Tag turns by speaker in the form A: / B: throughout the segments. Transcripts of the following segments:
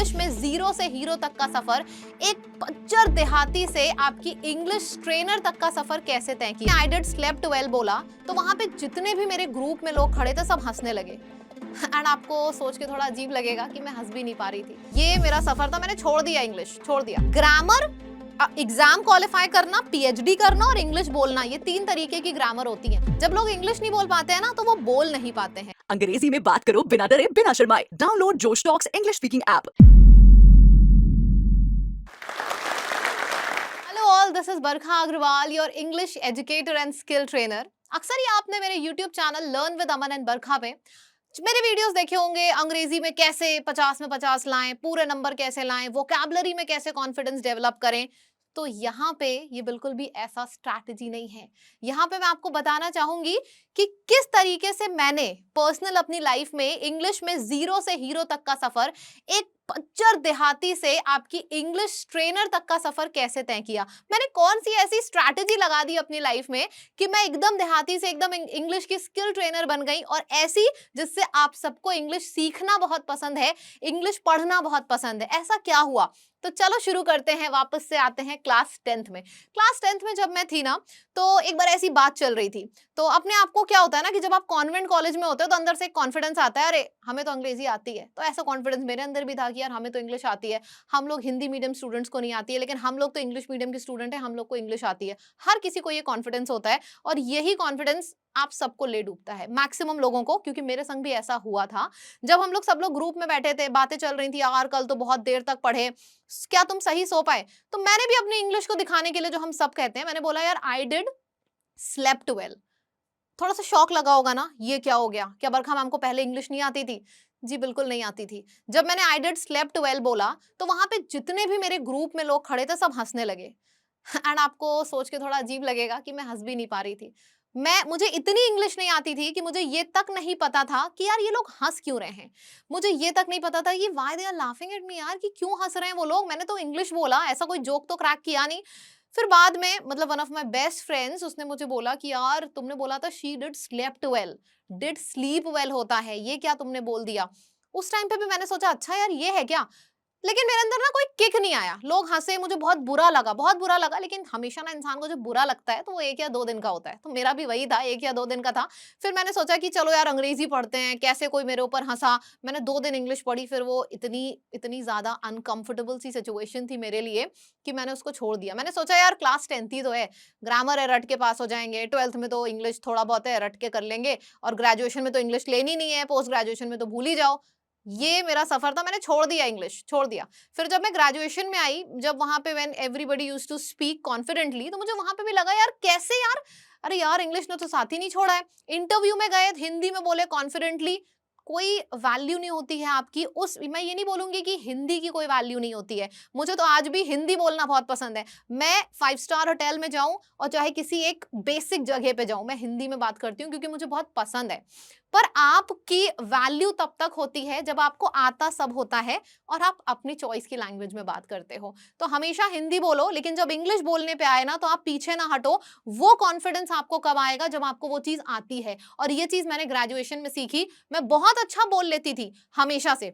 A: English में zero से hero तक का सफर, एक पच्चर देहाती से आपकी इंग्लिश ट्रेनर तक का सफर कैसे तय किया। आई डिड स्लेप्ट वेल बोला तो वहां पे जितने भी मेरे ग्रुप में लोग खड़े थे सब हंसने लगे। एंड आपको सोच के थोड़ा अजीब लगेगा कि मैं हंस भी नहीं पा रही थी। ये मेरा सफर था, मैंने छोड़ दिया इंग्लिश, छोड़ दिया। ग्रामर, एग्जाम क्वालिफाई करना, पीएचडी करना और इंग्लिश बोलना, ये 3 तरीके की ग्रामर होती है। जब लोग इंग्लिश नहीं बोल पाते हैं ना तो वो बोल नहीं पाते हैं।
B: अंग्रेजी में बात करो बिना डरे बिना शर्माए। Download Josh talks English speaking app.
A: Hello all, this is Barkha Agarwal, your English educator and skill trainer. अक्सर ही आपने मेरे YouTube channel learn with Aman and Barkha पे मेरे वीडियोस देखे होंगे। अंग्रेजी में कैसे 50 में 50 लाएं, पूरे नंबर कैसे लाएं, वोकैबुलरी में कैसे कॉन्फिडेंस डेवलप करें। तो यहाँ पे ये बिल्कुल भी ऐसा स्ट्रैटेजी नहीं है। यहाँ पे मैं आपको बताना चाहूंगी कि किस तरीके से मैंने पर्सनल अपनी लाइफ में इंग्लिश में जीरो से हीरो तक का सफर, एक पच्चर देहाती से आपकी इंग्लिश ट्रेनर तक का सफर कैसे तय किया। मैंने कौन सी ऐसी स्ट्रैटेजी लगा दी अपनी लाइफ में कि मैं एकदम देहाती से एकदम इंग्लिश की स्किल ट्रेनर बन गई, और ऐसी जिससे आप सबको इंग्लिश सीखना बहुत पसंद है, इंग्लिश पढ़ना बहुत पसंद है। ऐसा क्या हुआ? तो चलो शुरू करते हैं। वापस से आते हैं क्लास 10th में। क्लास 10th में जब मैं थी ना, तो एक बार ऐसी बात चल रही थी। तो अपने आप को क्या होता है ना कि जब आप कॉन्वेंट कॉलेज में होते हो तो अंदर से एक कॉन्फिडेंस आता है, अरे हमें तो अंग्रेजी आती है। तो ऐसा कॉन्फिडेंस मेरे अंदर भी था कि यार हमें तो इंग्लिश आती है। हम लोग हिंदी मीडियम स्टूडेंट्स को नहीं आती है, लेकिन हम लोग तो इंग्लिश मीडियम के स्टूडेंट हैं, हम लोग को इंग्लिश आती है। हर किसी को ये कॉन्फिडेंस होता है, और यही कॉन्फिडेंस आप सबको ले डूबता है, मैक्सिमम लोगों को। क्योंकि मेरे संग भी ऐसा हुआ था। जब हम लोग सब लोग ग्रुप में बैठे थे, बातें चल रही थी, यार कल तो बहुत देर तक पढ़े, क्या तुम सही सो पाए? तो मैंने भी अपनी इंग्लिश को दिखाने के लिए, जो हम सब कहते हैं, मैंने बोला यार आई डिड स्लेप्ट वेल। थोड़ा सा शॉक लगा होगा ना, ये क्या हो गया? क्या बरखा मैम को पहले इंग्लिश नहीं आती थी? जी बिल्कुल नहीं आती थी। जब मैंने आई डिड स्लेप्ट वेल बोला तो वहां पे जितने भी मेरे ग्रुप में लोग खड़े थे सब हंसने लगे। एंड आपको सोच के थोड़ा अजीब लगेगा कि मैं हंस भी नहीं पा रही थी। मुझे इतनी इंग्लिश नहीं आती थी कि मुझे ये तक नहीं पता था कि यार ये लोग हंस क्यों रहे हैं। मुझे ये तक नहीं पता था कि why they are laughing at me, यार कि क्यों हंस रहे हैं वो लोग। मैंने तो इंग्लिश बोला, ऐसा कोई जोक तो क्रैक किया नहीं। फिर बाद में मतलब one of my best friends, उसने मुझे बोला कि यार तुमने बोला था she did slept well, did sleep well होता है, ये क्या तुमने बोल दिया। उस टाइम पे भी मैंने सोचा अच्छा यार ये है क्या। लेकिन मेरे अंदर ना कोई किक नहीं आया। लोग हंसे, मुझे बहुत बुरा लगा, बहुत बुरा लगा। लेकिन हमेशा ना इंसान को जब बुरा लगता है तो वो 1 या 2 दिन का होता है। तो मेरा भी वही था, 1 या 2 दिन का था। फिर मैंने सोचा कि चलो यार अंग्रेजी पढ़ते हैं, कैसे कोई मेरे ऊपर हंसा। मैंने 2 दिन इंग्लिश पढ़ी, फिर वो इतनी इतनी ज्यादा अनकंफर्टेबल सी सिचुएशन थी मेरे लिए कि मैंने उसको छोड़ दिया। मैंने सोचा यार क्लास 10th ही तो है, ग्रामर है रट के पास हो जाएंगे, 12th में तो इंग्लिश थोड़ा बहुत है रट के कर लेंगे, और ग्रेजुएशन में तो इंग्लिश लेनी नहीं है, पोस्ट ग्रेजुएशन में तो भूल ही जाओ। ये मेरा सफर था, मैंने छोड़ दिया इंग्लिश, छोड़ दिया। फिर जब मैं ग्रेजुएशन में आई, जब वहां पे when everybody used to speak confidently, तो मुझे वहां पे भी लगा यार कैसे यार, अरे यार इंग्लिश ने तो साथ ही नहीं छोड़ा है। इंटरव्यू में गए, हिंदी में बोले कॉन्फिडेंटली, कोई वैल्यू नहीं होती है आपकी उस। मैं ये नहीं बोलूंगी कि हिंदी की कोई वैल्यू नहीं होती है, मुझे तो आज भी हिंदी बोलना बहुत पसंद है। मैं 5 स्टार होटल में जाऊं और चाहे किसी एक बेसिक जगह पे जाऊं, मैं हिंदी में बात करती हूँ क्योंकि मुझे बहुत पसंद है। पर आपकी वैल्यू तब तक होती है जब आपको आता सब होता है और आप अपनी चॉइस की लैंग्वेज में बात करते हो। तो हमेशा हिंदी बोलो, लेकिन जब इंग्लिश बोलने पे आए ना तो आप पीछे ना हटो। वो कॉन्फिडेंस आपको कब आएगा? जब आपको वो चीज आती है। और ये चीज मैंने ग्रेजुएशन में सीखी। मैं बहुत अच्छा बोल लेती थी हमेशा से,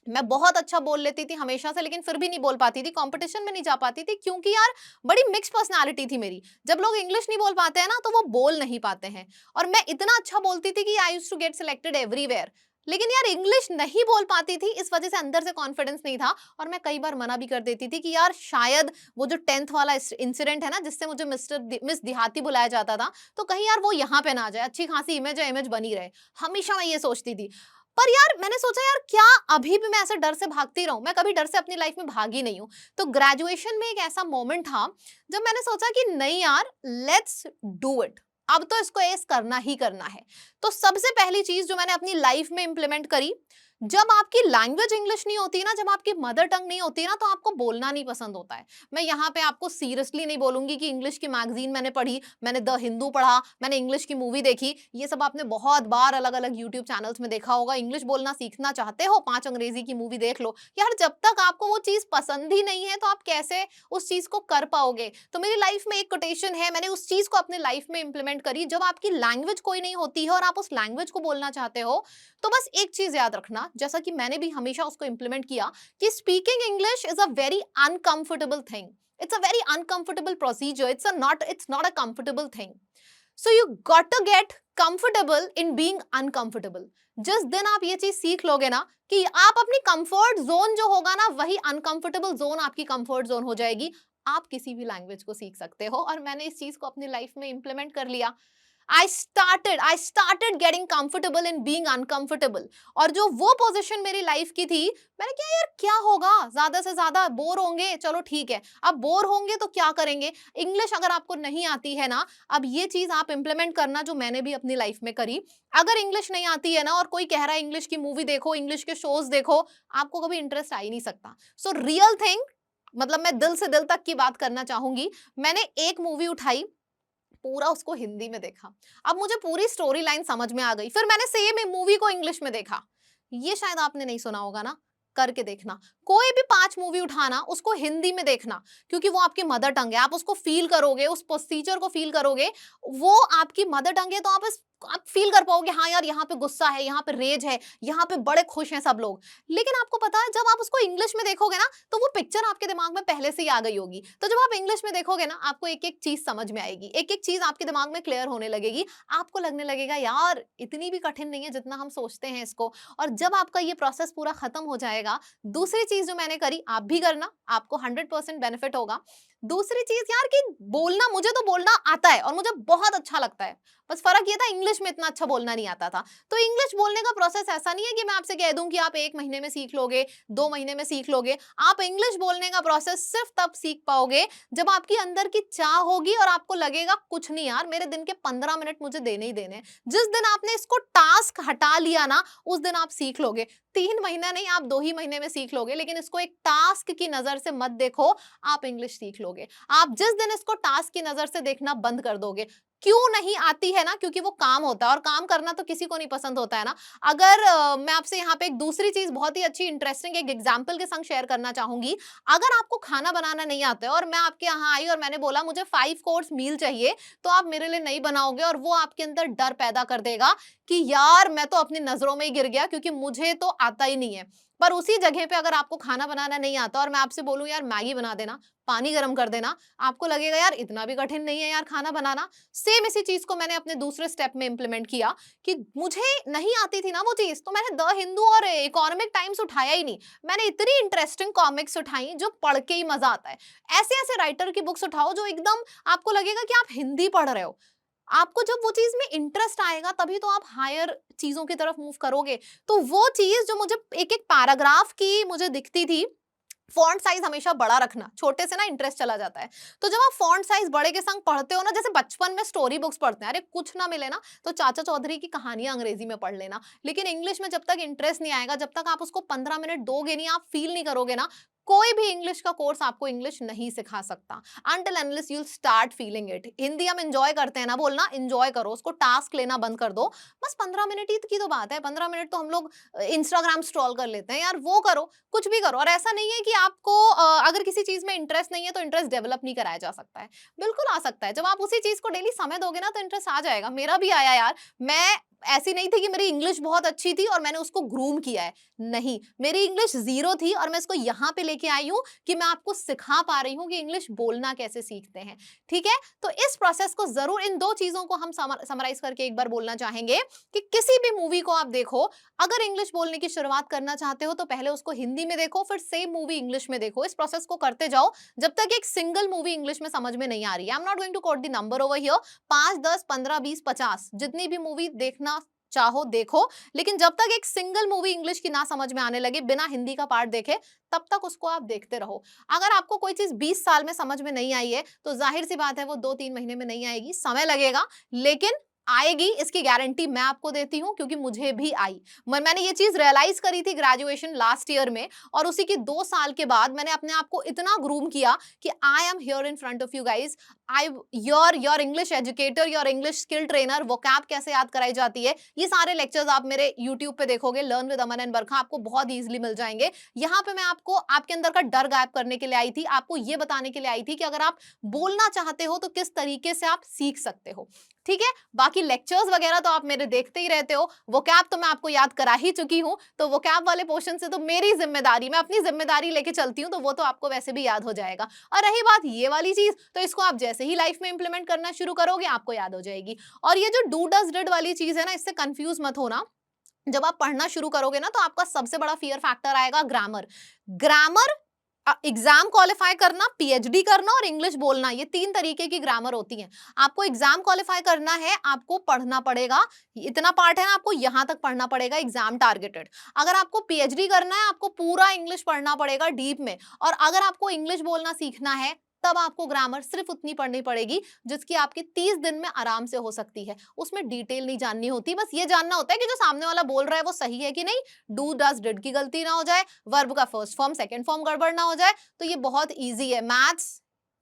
A: मैं बहुत अच्छा बोल लेती थी हमेशा से, लेकिन फिर भी नहीं बोल पाती थी, कंपटीशन में नहीं जा पाती थी, क्योंकि यार बड़ी मिक्स पर्सनालिटी थी मेरी। जब लोग इंग्लिश नहीं बोल पाते हैं ना तो वो बोल नहीं पाते हैं। और मैं इतना अच्छा बोलती थी कि I used to get selected everywhere, लेकिन यार इंग्लिश नहीं बोल पाती थी, इस वजह से अंदर से कॉन्फिडेंस नहीं था। और मैं कई बार मना भी कर देती थी कि यार शायद वो जो 10th वाला इंसिडेंट है ना, जिससे मुझे मिस देहाती बुलाया जाता था, तो कहीं यार वो यहाँ पे ना आ जाए, अच्छी खासी इमेज है, इमेज बनी रहे। हमेशा मैं ये सोचती थी। पर यार मैंने सोचा यार क्या अभी भी मैं ऐसे डर से भागती रहूं? मैं कभी डर से अपनी लाइफ में भागी नहीं हूं। तो ग्रेजुएशन में एक ऐसा मोमेंट था जब मैंने सोचा कि नहीं यार, लेट्स डू इट, अब तो इसको एस करना ही करना है। तो सबसे पहली चीज जो मैंने अपनी लाइफ में इंप्लीमेंट करी, जब आपकी लैंग्वेज इंग्लिश नहीं होती ना, जब आपकी मदर टंग नहीं होती ना, तो आपको बोलना नहीं पसंद होता है। मैं यहाँ पे आपको सीरियसली नहीं बोलूंगी कि इंग्लिश की मैगजीन मैंने पढ़ी, मैंने द हिंदू पढ़ा, मैंने इंग्लिश की मूवी देखी, ये सब आपने बहुत बार अलग अलग यूट्यूब चैनल्स में देखा होगा। इंग्लिश बोलना सीखना चाहते हो, 5 अंग्रेजी की मूवी देख लो। यार जब तक आपको वो चीज पसंद ही नहीं है तो आप कैसे उस चीज को कर पाओगे? तो मेरी लाइफ में एक कोटेशन है, मैंने उस चीज को अपनी लाइफ में इंप्लीमेंट करी। जब आपकी लैंग्वेज कोई नहीं होती है और आप उस लैंग्वेज को बोलना चाहते हो, तो बस एक चीज याद रखना, ना, जैसा कि मैंने भी हमेशा उसको इंप्लीमेंट किया, कि speaking English is a very uncomfortable thing, it's a very uncomfortable procedure, it's not a comfortable thing. So you got to get comfortable in being uncomfortable. जिस दिन आप ये चीज सीख लोगे ना कि आप अपनी कंफर्ट जोन जो होगा ना, वही अनकंफर्टेबल जोन आपकी कंफर्ट जोन हो जाएगी, आप किसी भी लैंग्वेज को सीख सकते हो. और मैंने इस चीज को अपनी लाइफ में इंप्लीमेंट कर लिया. I started getting comfortable in being uncomfortable. और जो वो पोजीशन मेरी लाइफ की थी, मैंने कहा यार क्या होगा, ज्यादा से ज्यादा बोर होंगे, चलो ठीक है. अब बोर होंगे तो क्या करेंगे, इंग्लिश अगर आपको नहीं आती है ना, अब ये चीज आप इंप्लीमेंट करना जो मैंने भी अपनी लाइफ में करी. अगर इंग्लिश नहीं आती है ना, और कोई कह रहा है इंग्लिश की मूवी देखो, इंग्लिश के शोज देखो, आपको कभी इंटरेस्ट आ ही नहीं सकता. सो रियल थिंग, मतलब मैं दिल से दिल तक की बात करना चाहूंगी. मैंने एक मूवी उठाई, पूरा उसको हिंदी में देखा. अब मुझे पूरी स्टोरी लाइन समझ में आ गई. फिर मैंने सेम मूवी को इंग्लिश में देखा. ये शायद आपने नहीं सुना होगा ना, करके देखना. कोई भी 5 मूवी उठाना, उसको हिंदी में देखना, क्योंकि वो आपकी मदर टंग है. आप उसको फील करोगे, उस प्रोसीजर को फील करोगे, वो आपकी मदर टंग है, तो आप फील कर पाओगे, हाँ यार यहाँ पे गुस्सा है, यहाँ पे रेज है, यहाँ पे बड़े खुश हैं सब लोग. लेकिन आपको पता है, जब आप उसको इंग्लिश में देखोगे ना, तो वो पिक्चर आपके दिमाग में पहले से ही आ गई होगी. तो जब आप इंग्लिश में देखोगे ना, आपको एक एक चीज समझ में आएगी, एक एक चीज आपके दिमाग में क्लियर होने लगेगी. आपको लगने लगेगा यार इतनी भी कठिन नहीं है जितना हम सोचते हैं इसको. और जब आपका ये प्रोसेस पूरा खत्म हो जाएगा, दूसरी चीज जो मैंने करी, आप भी करना, आपको 100% बेनिफिट होगा. दूसरी चीज यार, कि बोलना, मुझे तो बोलना आता है और मुझे बहुत अच्छा लगता है. बस फर्क ये था, इंग्लिश में इतना अच्छा बोलना नहीं आता था. तो इंग्लिश बोलने का प्रोसेस ऐसा नहीं है कि मैं आपसे कह दूं कि आप 1 महीने में सीख लोगे, 2 महीने में सीख लोगे. आप इंग्लिश बोलने का प्रोसेस सिर्फ तब सीख पाओगे जब आपकी अंदर की चाह होगी और आपको लगेगा कुछ नहीं यार, मेरे दिन के 15 मिनट मुझे देने ही देने. जिस दिन आपने इसको टास्क हटा लिया ना, उस दिन आप सीख लोगे. 3 महीना नहीं, आप 2 ही महीने में सीख लोगे. लेकिन इसको एक टास्क की नजर से मत देखो, आप इंग्लिश सीख लोगे. आप जिस दिन इसको टास्क की नजर से देखना बंद कर दोगे, क्यों नहीं आती है ना, क्योंकि वो काम होता है, और काम करना तो किसी को नहीं पसंद होता है ना. अगर मैं आपसे यहाँ पे एक दूसरी चीज बहुत ही अच्छी इंटरेस्टिंग एक एग्जांपल के संग शेयर करना चाहूंगी. अगर आपको खाना बनाना नहीं आता है और मैं आपके यहाँ आई और मैंने बोला मुझे 5 कोर्स मील चाहिए, तो आप मेरे लिए नहीं बनाओगे, और वो आपके अंदर डर पैदा कर देगा कि यार मैं तो अपनी नजरों में ही गिर गया, क्योंकि मुझे तो आता ही नहीं है. पर उसी जगह पे अगर आपको खाना बनाना नहीं आता और मैं आपसे बोलूं यार मैगी बना देना, पानी गर्म कर देना, आपको लगेगा यार इतना भी कठिन नहीं है यार खाना बनाना. सेम इसी चीज को मैंने अपने दूसरे स्टेप में इंप्लीमेंट किया, कि मुझे नहीं आती थी ना वो चीज, तो मैंने द हिंदू और इकोनॉमिक टाइम्स उठाया ही नहीं. मैंने इतनी इंटरेस्टिंग कॉमिक्स उठाई जो पढ़ के ही मजा आता है. ऐसे ऐसे राइटर की बुक्स उठाओ जो एकदम आपको लगेगा कि आप हिंदी पढ़ रहे हो. आपको जब वो चीज में इंटरेस्ट आएगा, तभी तो आप हायर चीजों की तरफ मूव करोगे. तो वो चीज जो मुझे एक एक पैराग्राफ की मुझे दिखती थी, फॉन्ट साइज हमेशा बड़ा रखना, छोटे से ना इंटरेस्ट चला जाता है. तो जब आप फॉन्ट साइज बड़े के संग पढ़ते हो ना, जैसे बचपन में स्टोरी बुक्स पढ़ते हैं, अरे कुछ ना मिले ना तो चाचा चौधरी की कहानियां अंग्रेजी में पढ़ लेना. लेकिन इंग्लिश में जब तक इंटरेस्ट नहीं आएगा, जब तक आप उसको 15 मिनट दोगे नहीं, आप फील नहीं करोगे ना, कोई भी इंग्लिश का कोर्स आपको इंग्लिश नहीं सिखा सकता. Until unless you start feeling it. Hindi हम एंजॉय करते हैं ना बोलना, एंजॉय करो उसको, टास्क लेना बंद कर दो. बस 15 मिनट ही की तो बात है, 15 मिनट तो हम लोग इंस्टाग्राम स्क्रॉल कर लेते हैं यार, वो करो, कुछ भी करो. और ऐसा नहीं है कि आपको अगर किसी चीज में इंटरेस्ट नहीं है तो इंटरेस्ट डेवलप नहीं कराया जा सकता है. बिल्कुल आ सकता है. जब आप उसी चीज को डेली समय दोगे ना, तो इंटरेस्ट आ जाएगा. मेरा भी आया यार. मैं ऐसी नहीं थी कि मेरी इंग्लिश बहुत अच्छी थी और मैंने उसको ग्रूम किया है. नहीं, मेरी इंग्लिश 0 थी और मैं इसको यहाँ पे लेके आई हूँ कि मैं आपको सिखा पा रही हूँ कि इंग्लिश बोलना कैसे सीखते हैं. ठीक है, तो इस प्रोसेस को जरूर, इन 2 चीजों को हम समराइज करके एक बार बोलना चाहेंगे कि किसी भी मूवी को आप देखो, अगर इंग्लिश बोलने की शुरुआत करना चाहते हो तो पहले उसको हिंदी में देखो, फिर सेम मूवी इंग्लिश में देखो. इस प्रोसेस को करते जाओ जब तक एक सिंगल मूवी इंग्लिश में समझ में नहीं आ रही है. I am not going to quote the number over here. 5, 10, 15, 20, 50 जितनी भी मूवी देखना चाहो देखो, लेकिन जब तक एक सिंगल मूवी इंग्लिश की ना समझ में आने लगे बिना हिंदी का पार्ट देखे, तब तक उसको आप देखते रहो. अगर आपको कोई चीज 20 साल में समझ में नहीं आई है, तो जाहिर सी बात है वो 2-3 महीने में नहीं आएगी, समय लगेगा, लेकिन आएगी, इसकी गारंटी मैं आपको देती हूं, क्योंकि मुझे भी आई. मैंने ये चीज रियलाइज करी थी ग्रेजुएशन लास्ट ईयर में, और उसी के 2 साल के बाद मैंने अपने आप को इतना ग्रूम किया कि I am here in front of you guys. I your English educator, your English skill trainer. Vocab कैसे याद कराई जाती है, ये सारे लेक्चर्स आप मेरे यूट्यूब पे देखोगे, लर्न विद अमन एंड बरखा, आपको बहुत ईजिली मिल जाएंगे. यहाँ पे मैं आपको आपके अंदर का डर गायब करने के लिए आई थी, आपको ये बताने के लिए आई थी कि अगर आप बोलना चाहते हो तो किस तरीके से आप सीख सकते हो. ठीक है। बाकी लेक्चर्स वगैरह तो आप मेरे देखते ही रहते हो, वोकैब तो मैं आपको याद करा ही चुकी हूँ, तो वोकैब वाले पोर्शन से तो मेरी जिम्मेदारी, मैं अपनी जिम्मेदारी लेके चलती हूँ, तो वो तो आपको वैसे भी याद हो जाएगा। और रही बात ये वाली चीज, तो इसको आप जैसे ही लाइफ में इंप्लीमेंट करना शुरू करोगे आपको याद हो जाएगी। और ये जो डू डज डिड वाली चीज है ना, इससे कंफ्यूज मत होना। जब आप पढ़ना शुरू करोगे ना, तो आपका सबसे बड़ा फियर फैक्टर आएगा ग्रामर। ग्रामर, एग्जाम क्वालिफाई करना, पीएचडी करना और इंग्लिश बोलना, ये 3 तरीके की ग्रामर होती है। आपको एग्जाम क्वालिफाई करना है, आपको पढ़ना पड़ेगा, इतना पार्ट है ना, आपको यहां तक पढ़ना पड़ेगा एग्जाम टारगेटेड। अगर आपको पीएचडी करना है, आपको पूरा इंग्लिश पढ़ना पड़ेगा डीप में। और अगर आपको इंग्लिश बोलना सीखना है, तब आपको ग्रामर सिर्फ उतनी पढ़नी पड़ेगी जिसकी आपकी 30 दिन में आराम से हो सकती है। उसमें डिटेल नहीं जाननी होती, बस ये जानना होता है कि जो सामने वाला बोल रहा है वो सही है कि नहीं, डू डज डिड की गलती ना हो जाए, वर्ब का फर्स्ट फॉर्म सेकंड फॉर्म गड़बड़ ना हो जाए। तो ये बहुत इजी है। मैथ्स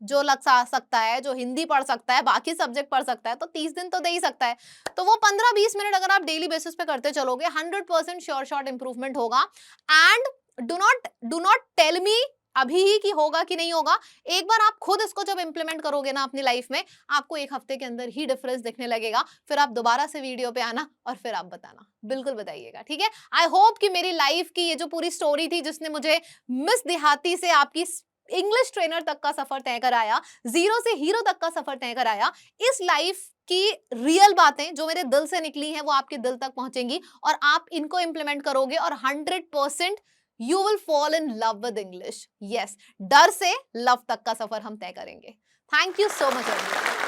A: जो लग सकता है, जो हिंदी पढ़ सकता है, बाकी सब्जेक्ट पढ़ सकता है, तो 30 दिन तो दे ही सकता है। तो वो 15-20 मिनट अगर आप डेली बेसिस पे करते चलोगे, 100% श्योर शॉट इंप्रूवमेंट होगा। And do not tell me अभी ही कि होगा कि नहीं होगा। एक बार आप खुद इसको जब इंप्लीमेंट करोगे ना अपनी लाइफ में, आपको 1 हफ्ते के अंदर ही डिफरेंस दिखने लगेगा। फिर आप दोबारा से वीडियो पे आना और फिर आप बताना, बिल्कुल बताइएगा, ठीक है। आई होप कि मेरी लाइफ की ये जो पूरी स्टोरी थी, जिसने मुझे मिस देहाती से आपकी इंग्लिश ट्रेनर तक का सफर तय कराया, जीरो से हीरो तक का सफर तय कराया, इस लाइफ की रियल बातें जो मेरे दिल से निकली हैं वो आपके दिल तक पहुंचेंगी और आप इनको इंप्लीमेंट करोगे और 100% you will fall in love with English. Yes, डर से लव तक का सफर हम तय करेंगे। Thank you so much everyone.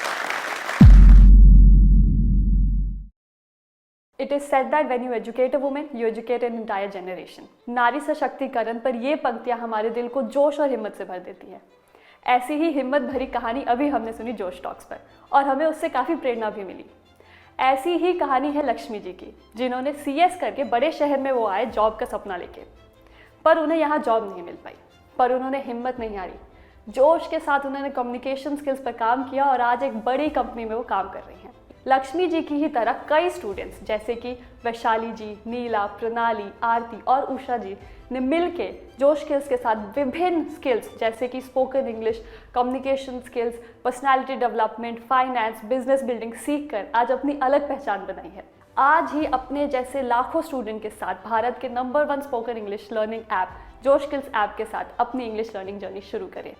C: It is said that when you educate a woman, you educate an entire generation. नारी सशक्तिकरण पर ये पंक्तियाँ हमारे दिल को जोश और हिम्मत से भर देती है। ऐसी ही हिम्मत भरी कहानी अभी हमने सुनी जोश टॉक्स पर और हमें उससे काफ़ी प्रेरणा भी मिली। ऐसी ही कहानी है लक्ष्मी जी की, जिन्होंने CS करके बड़े शहर में वो आए जॉब का सपना लेके, पर उन्हें यहाँ जॉब नहीं मिल पाई। पर उन्होंने हिम्मत नहीं हारी, जोश के साथ उन्होंने कम्युनिकेशन स्किल्स पर काम किया और आज एक बड़ी कंपनी में वो काम कर रही हैं। लक्ष्मी जी की ही तरह कई स्टूडेंट्स जैसे कि वैशाली जी, नीला, प्रणाली, आरती और उषा जी ने मिलके जोश स्किल्स के साथ विभिन्न स्किल्स जैसे कि spoken English, communication skills, personality development, finance, business building सीखकर आज अपनी अलग पहचान बनाई है। आज ही अपने जैसे लाखों स्टूडेंट के साथ भारत के number 1 spoken English learning app जोश स्किल्स ऐप के साथ अपनी इंग्लिश लर्निंग जर्नी शुरू करें।